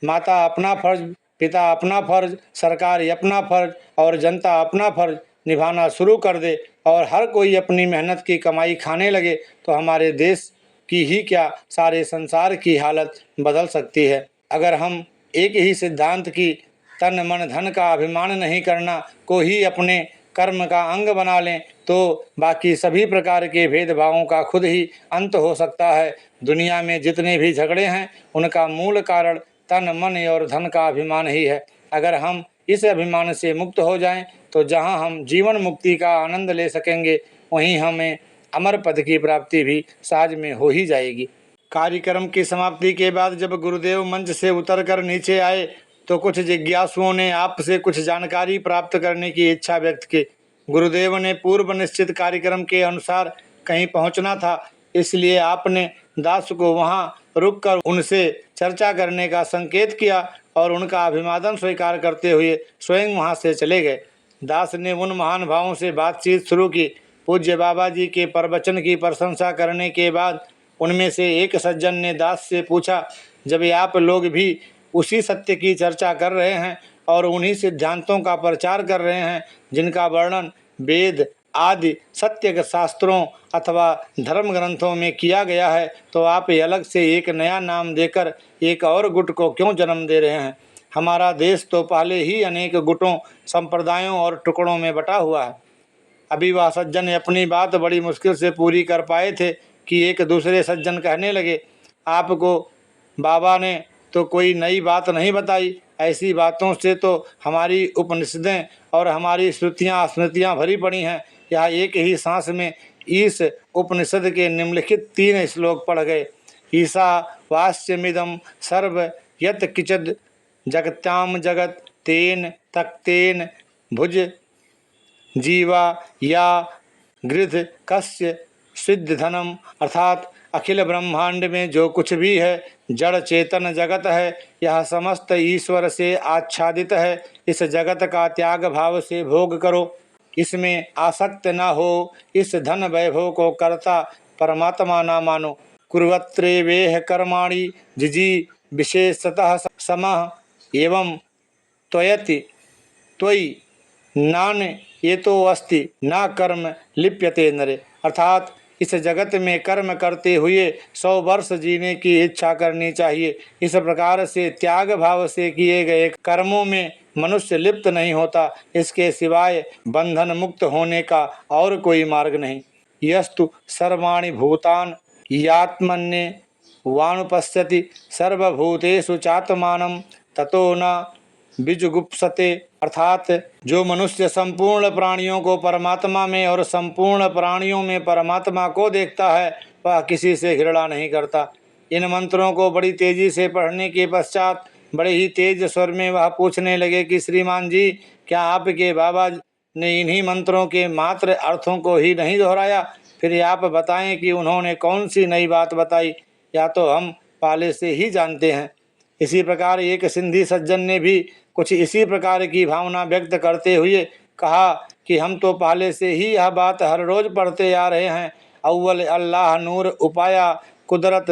माता अपना फर्ज, पिता अपना फर्ज, सरकार अपना फर्ज और जनता अपना फर्ज निभाना शुरू कर दे और हर कोई अपनी मेहनत की कमाई खाने लगे, तो हमारे देश की ही क्या सारे संसार की हालत बदल सकती है। अगर हम एक ही सिद्धांत की तन मन धन का अभिमान नहीं करना को ही अपने कर्म का अंग बना लें, तो बाकी सभी प्रकार के भेदभावों का खुद ही अंत हो सकता है। दुनिया में जितने भी झगड़े हैं उनका मूल कारण तन मन और धन का अभिमान ही है। अगर हम इस अभिमान से मुक्त हो जाएं, तो जहां हम जीवन मुक्ति का आनंद ले सकेंगे, वहीं हमें अमर पद की प्राप्ति भी सहज में हो ही जाएगी। कार्यक्रम की समाप्ति के बाद जब गुरुदेव मंच से उतरकर नीचे आए, तो कुछ जिज्ञासुओं ने आपसे कुछ जानकारी प्राप्त करने की इच्छा व्यक्त की। गुरुदेव ने पूर्व निश्चित कार्यक्रम के अनुसार कहीं पहुंचना था, इसलिए आपने दास को वहां रुककर उनसे चर्चा करने का संकेत किया और उनका अभिवादन स्वीकार करते हुए स्वयं वहां से चले गए। दास ने उन महान भावों से बातचीत शुरू की। पूज्य बाबा जी के प्रवचन की प्रशंसा करने के बाद उनमें से एक सज्जन ने दास से पूछा, जब आप लोग भी उसी सत्य की चर्चा कर रहे हैं और उन्हीं सिद्धांतों का प्रचार कर रहे हैं जिनका वर्णन वेद आदि सत्य शास्त्रों अथवा धर्म ग्रंथों में किया गया है, तो आप अलग से एक नया नाम देकर एक और गुट को क्यों जन्म दे रहे हैं? हमारा देश तो पहले ही अनेक गुटों, संप्रदायों और टुकड़ों में बटा हुआ है। अभी वह सज्जन अपनी बात बड़ी मुश्किल से पूरी कर पाए थे कि एक दूसरे सज्जन कहने लगे, आपको बाबा ने तो कोई नई बात नहीं बताई। ऐसी बातों से तो हमारी उपनिषदें और हमारी श्रुतियाँ स्मृतियाँ भरी पड़ी हैं। यह एक ही सांस में इस उपनिषद के निम्नलिखित 3 श्लोक पढ़ गए। ईसा वास्यमिदम सर्व यत किचद जगत्याम जगत तेन तक्तेन भुज जीवा या गृध कस्य सिद्ध धनम, अर्थात अखिल ब्रह्मांड में जो कुछ भी है जड़ चेतन जगत है, यह समस्त ईश्वर से आच्छादित है। इस जगत का त्याग भाव से भोग करो, इसमें आसक्त न हो। इस धन वैभव को कर्ता परमात्मा न मानो। कुर्वत्रे वेह कर्माणि जिजी विशेषतः समः एवं त्वयति त्वयि नान ये तो अस्ति न कर्म लिप्यते नरे, अर्थात इस जगत में कर्म करते हुए 100 वर्ष जीने की इच्छा करनी चाहिए। इस प्रकार से त्याग भाव से किए गए कर्मों में मनुष्य लिप्त नहीं होता। इसके सिवाय बंधन मुक्त होने का और कोई मार्ग नहीं। यस्तु सर्वाणि भूतान यात्मन्ये वानुपश्यति सर्वभूतेषु चात्मानं ततो न बीजुगुप्सते, अर्थात जो मनुष्य संपूर्ण प्राणियों को परमात्मा में और संपूर्ण प्राणियों में परमात्मा को देखता है, वह किसी से घृणा नहीं करता। इन मंत्रों को बड़ी तेजी से पढ़ने के पश्चात बड़े ही तेज स्वर में वह पूछने लगे कि श्रीमान जी, क्या आपके बाबा ने इन्हीं मंत्रों के मात्र अर्थों को ही नहीं दोहराया? फिर आप बताएं कि उन्होंने कौन सी नई बात बताई, या तो हम पहले से ही जानते हैं। इसी प्रकार एक सिंधी सज्जन ने भी कुछ इसी प्रकार की भावना व्यक्त करते हुए कहा कि हम तो पहले से ही यह बात हर रोज़ पढ़ते आ रहे हैं। अव्वल अल्लाह नूर उपाया, कुदरत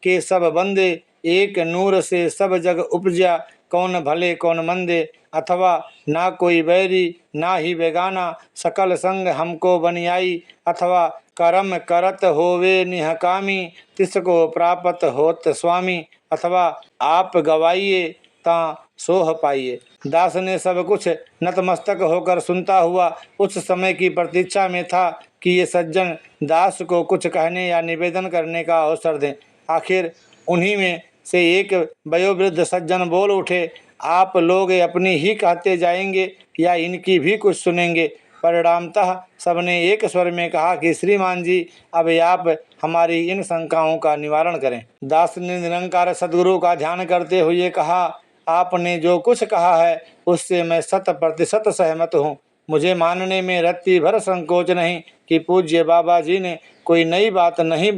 के सब बंदे, एक नूर से सब जग उपजा, कौन भले कौन मंदे, अथवा ना कोई बैरी ना ही बेगाना, सकल संग हमको बनियाई, अथवा कर्म करत होवे निहकामी, तिसको प्राप्त होत स्वामी, अथवा आप गवाइए ता सोह पाइए। दास ने सब कुछ नतमस्तक होकर सुनता हुआ उस समय की प्रतीक्षा में था कि ये सज्जन दास को कुछ कहने या निवेदन करने का अवसर दें। आखिर उन्हीं में से एक वयोवृद्ध सज्जन बोल उठे, आप लोग अपनी ही कहते जाएंगे या इनकी भी कुछ सुनेंगे। परिणामतः सबने एक स्वर में कहा कि श्रीमान जी, अब आप हमारी इन शंकाओं का निवारण करें। दास ने निरंकार सद्गुरु का ध्यान करते हुए कहा, आपने जो कुछ कहा है उससे मैं 100% सहमत हूँ। मुझे मानने में रत्ती भर संकोच नहीं कि पूज्य बाबा जी ने कोई नई बात नहीं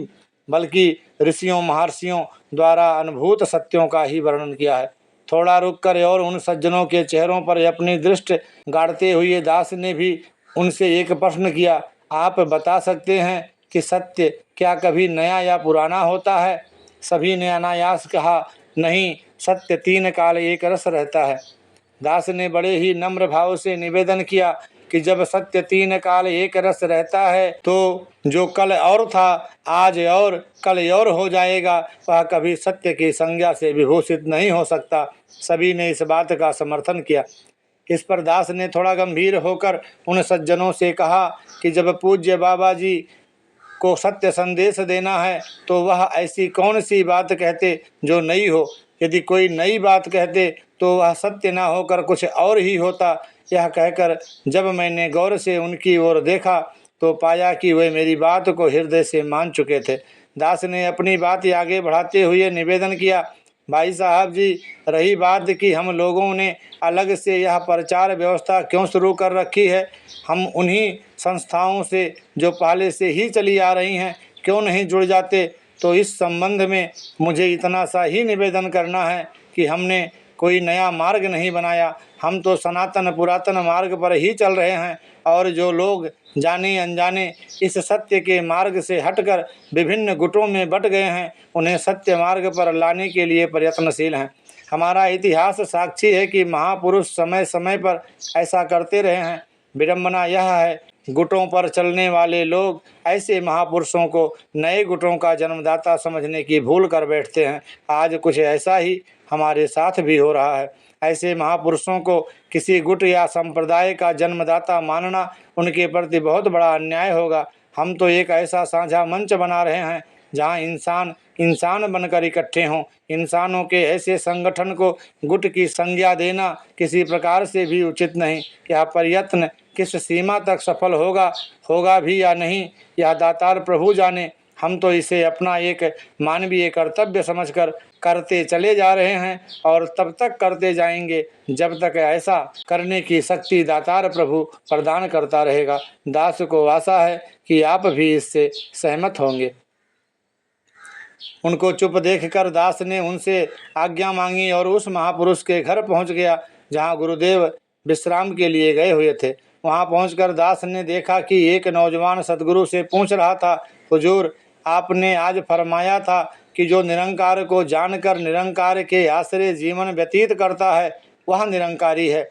बल्कि ऋषियों महर्षियों द्वारा अनुभूत सत्यों का ही वर्णन किया है। थोड़ा रुककर और उन सज्जनों के चेहरों पर अपनी दृष्टि गाड़ते हुए दास ने भी उनसे एक प्रश्न किया, आप बता सकते हैं कि सत्य क्या कभी नया या पुराना होता है? सभी ने अनायास कहा, नहीं, सत्य 3 काल एक रस रहता है। दास ने बड़े ही नम्र भाव से निवेदन किया कि जब सत्य 3 काल एक रस रहता है तो जो कल और था आज और कल और हो जाएगा वह कभी सत्य की संज्ञा से विभूषित नहीं हो सकता। सभी ने इस बात का समर्थन किया। इस पर दास ने थोड़ा गंभीर होकर उन सज्जनों से कहा कि जब पूज्य बाबा जी को सत्य संदेश देना है तो वह ऐसी कौन सी बात कहते जो नई हो? यदि कोई नई बात कहते तो वह सत्य न होकर कुछ और ही होता। यह कहकर जब मैंने गौर से उनकी ओर देखा तो पाया कि वे मेरी बात को हृदय से मान चुके थे। दास ने अपनी बात आगे बढ़ाते हुए निवेदन किया, भाई साहब जी, रही बात कि हम लोगों ने अलग से यह प्रचार व्यवस्था क्यों शुरू कर रखी है, हम उन्हीं संस्थाओं से जो पहले से ही चली आ रही हैं क्यों नहीं जुड़ जाते? तो इस संबंध में मुझे इतना सा ही निवेदन करना है कि हमने कोई नया मार्ग नहीं बनाया, हम तो सनातन पुरातन मार्ग पर ही चल रहे हैं और जो लोग जाने अनजाने इस सत्य के मार्ग से हटकर विभिन्न गुटों में बट गए हैं उन्हें सत्य मार्ग पर लाने के लिए प्रयत्नशील हैं। हमारा इतिहास साक्षी है कि महापुरुष समय समय पर ऐसा करते रहे हैं। विडंबना यह है, गुटों पर चलने वाले लोग ऐसे महापुरुषों को नए गुटों का जन्मदाता समझने की भूल कर बैठते हैं। आज कुछ ऐसा ही हमारे साथ भी हो रहा है। ऐसे महापुरुषों को किसी गुट या संप्रदाय का जन्मदाता मानना उनके प्रति बहुत बड़ा अन्याय होगा। हम तो एक ऐसा साझा मंच बना रहे हैं जहां इंसान इंसान बनकर इकट्ठे हों। इंसानों के ऐसे संगठन को गुट की संज्ञा देना किसी प्रकार से भी उचित नहीं। यह प्रयत्न किस सीमा तक सफल होगा भी या नहीं, यह दातार प्रभु जाने। हम तो इसे अपना एक मानवीय कर्तव्य समझकर करते चले जा रहे हैं और तब तक करते जाएंगे जब तक ऐसा करने की शक्ति दातार प्रभु प्रदान करता रहेगा। दास को आशा है कि आप भी इससे सहमत होंगे। उनको चुप देखकर दास ने उनसे आज्ञा मांगी और उस महापुरुष के घर पहुंच गया जहां गुरुदेव विश्राम के लिए गए हुए थे। वहां पहुंचकर दास ने देखा कि एक नौजवान सदगुरु से पूछ रहा था, हुजूर, आपने आज फरमाया था कि जो निरंकार को जानकर निरंकार के आश्रय जीवन व्यतीत करता है वह निरंकारी है,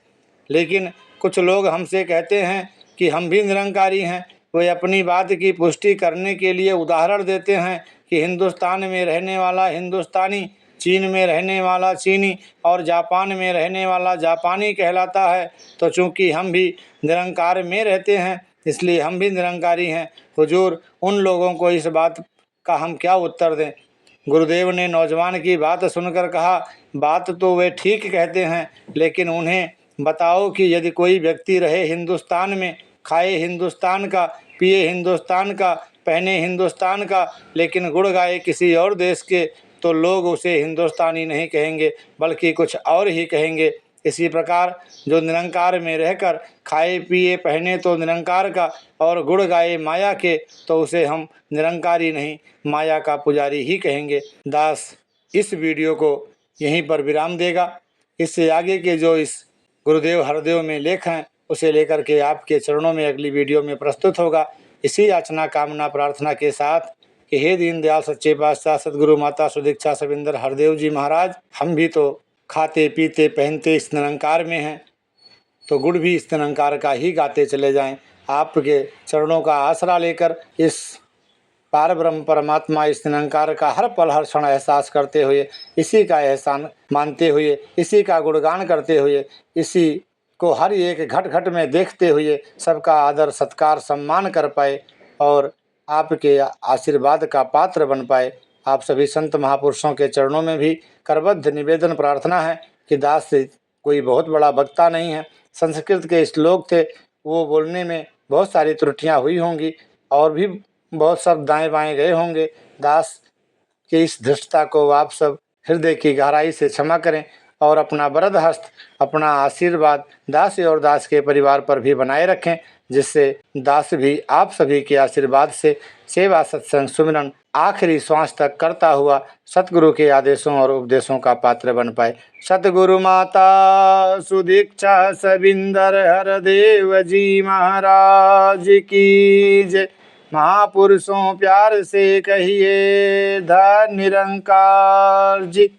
लेकिन कुछ लोग हमसे कहते हैं कि हम भी निरंकारी हैं। वे अपनी बात की पुष्टि करने के लिए उदाहरण देते हैं कि हिंदुस्तान में रहने वाला हिंदुस्तानी, चीन में रहने वाला चीनी और जापान में रहने वाला जापानी कहलाता है। तो चूंकि हम भी निरंकार में रहते हैं इसलिए हम भी निरंकारी हैं। हुजूर, उन लोगों को इस बात का हम क्या उत्तर दें? गुरुदेव ने नौजवान की बात सुनकर कहा, बात तो वे ठीक कहते हैं, लेकिन उन्हें बताओ कि यदि कोई व्यक्ति रहे हिंदुस्तान में, खाए हिंदुस्तान का, पिए हिंदुस्तान का, पहने हिंदुस्तान का, लेकिन गुण गाए किसी और देश के, तो लोग उसे हिंदुस्तानी नहीं कहेंगे बल्कि कुछ और ही कहेंगे। इसी प्रकार जो निरंकार में रहकर खाए पिए पहने तो निरंकार का और गुण गाए माया के, तो उसे हम निरंकारी नहीं माया का पुजारी ही कहेंगे। दास इस वीडियो को यहीं पर विराम देगा। इससे आगे के जो इस गुरुदेव हरदेव में लेख हैं उसे लेकर के आपके चरणों में अगली वीडियो में प्रस्तुत होगा। इसी याचना कामना प्रार्थना के साथ कि हे दीनदयाल सच्चे पातशाह सद्गुरु माता सुदीक्षा सविंदर हरदेव जी महाराज, हम भी तो खाते पीते पहनते इस निरंकार में हैं, तो गुण भी इस निरंकार का ही गाते चले जाएं। आपके चरणों का आसरा लेकर इस पार ब्रह्म परमात्मा इस निरंकार का हर पल हर क्षण एहसास करते हुए, इसी का एहसान मानते हुए, इसी का गुणगान करते हुए, इसी को हर एक घट घट में देखते हुए सबका आदर सत्कार सम्मान कर पाए और आपके आशीर्वाद का पात्र बन पाए। आप सभी संत महापुरुषों के चरणों में भी करबद्ध निवेदन प्रार्थना है कि दास कोई बहुत बड़ा वक्ता नहीं है। संस्कृत के श्लोक थे, वो बोलने में बहुत सारी त्रुटियां हुई होंगी और भी बहुत सब दाएं बाएं गए होंगे। दास की इस धृष्टता को आप सब हृदय की गहराई से क्षमा करें और अपना वरद हस्त, अपना आशीर्वाद दास और दास के परिवार पर भी बनाए रखें, जिससे दास भी आप सभी के आशीर्वाद से सेवा सत्संग सुमिरन आखिरी श्वास तक करता हुआ सतगुरु के आदेशों और उपदेशों का पात्र बन पाए। सतगुरु माता सुदीक्षा सविंदर हरदेव जी महाराज की जय। महापुरुषों प्यार से कहिए धन निरंकार जी।